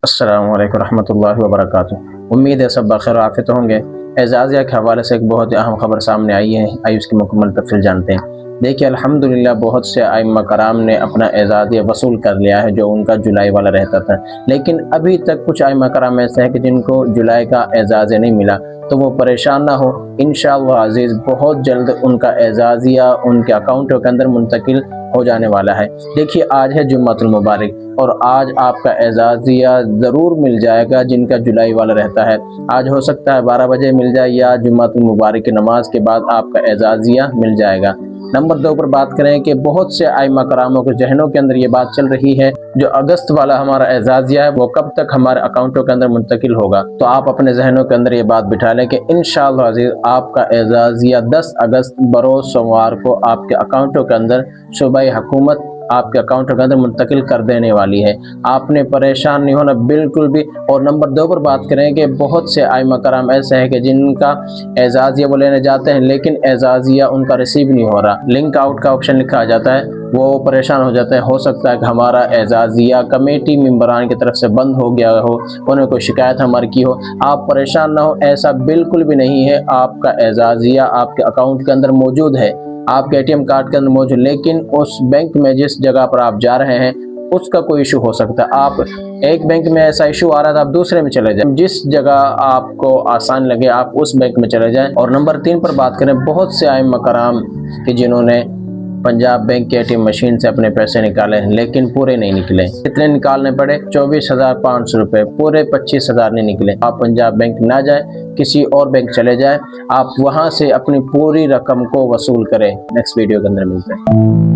अस्सलाम वालेकुम रहमतुल्लाहि व बरकातुहू। उम्मीद है सब बखैर आफियत होंगे। एजाज़िया के हवाले से एक बहुत ही अहम खबर सामने आई है, आइए उसकी मुकम्मल तफसील जानते हैं। देखिए अल्हम्दुलिल्लाह बहुत से आइम्मा कराम ने अपना एजाज़िया वसूल कर लिया है जो उनका जुलाई वाला रहता था, लेकिन अभी तक कुछ आइम्मा कराम ऐसे हैं कि जिनको जुलाई का एजाज़िया नहीं मिला, तो वो परेशान ना हो। इंशाअल्लाह अज़ीज़ बहुत जल्द उनका एजाज़िया उनके अकाउंटों के अंदर मुंतकिल हो जाने वाला है। देखिए आज है जुम्मतुल मुबारक और आज आपका एजाज़िया ज़रूर मिल जाएगा जिनका जुलाई वाला रहता है। आज हो सकता है 12 बजे मिल जाए या जुम्मतुल मुबारक की नमाज के बाद आपका एजाज़िया मिल जाएगा। नंबर 2 पर बात करें कि बहुत से आइम्मा करामों के जहनों के अंदर ये बात चल रही है जो अगस्त वाला हमारा एजाज़िया है वो कब तक हमारे अकाउंटों के अंदर मुंतकिल होगा। तो आप अपने जहनों के अंदर ये बात बिठा लें कि इंशाअल्लाह अज़ीज़ आपका एजाज़िया 10 अगस्त बरोज़ सोमवार को आपके अकाउंटों के अंदर सूबाई हुकूमत आपके अकाउंट के अंदर मुंतकिल कर देने वाली है। आपने परेशान नहीं होना बिल्कुल भी। और नंबर 2 पर बात करें कि बहुत से आइम्मा कराम ऐसे हैं कि जिनका एजाज़िया वो लेने जाते हैं लेकिन एजाज़िया उनका रिसीव नहीं हो रहा, लिंक आउट का ऑप्शन लिखा आ जाता है, वो परेशान हो जाते हैं। हो सकता है कि हमारा एजाज़िया कमेटी मेंबरान की तरफ से बंद हो गया हो, उन्हें कोई शिकायत हमारी की हो। आप परेशान ना हो, ऐसा बिल्कुल भी नहीं है। आपका एजाज़िया आपके अकाउंट के अंदर मौजूद है, आपके एटीएम कार्ड के अंदर मौजूद, लेकिन उस बैंक में जिस जगह पर आप जा रहे हैं उसका कोई इशू हो सकता है। आप एक बैंक में ऐसा इशू आ रहा था, आप दूसरे में चले जाएं। जिस जगह आपको आसान लगे आप उस बैंक में चले जाएं। और नंबर 3 पर बात करें, बहुत से आइम्मा कराम कि जिन्होंने पंजाब बैंक के एटीएम मशीन से अपने पैसे निकाले लेकिन पूरे नहीं निकले। कितने निकालने पड़े? 24,500 रुपये, पूरे 25,000 नहीं निकले। आप पंजाब बैंक ना जाए, किसी और बैंक चले जाए, आप वहां से अपनी पूरी रकम को वसूल करें। नेक्स्ट वीडियो के अंदर मिलते हैं।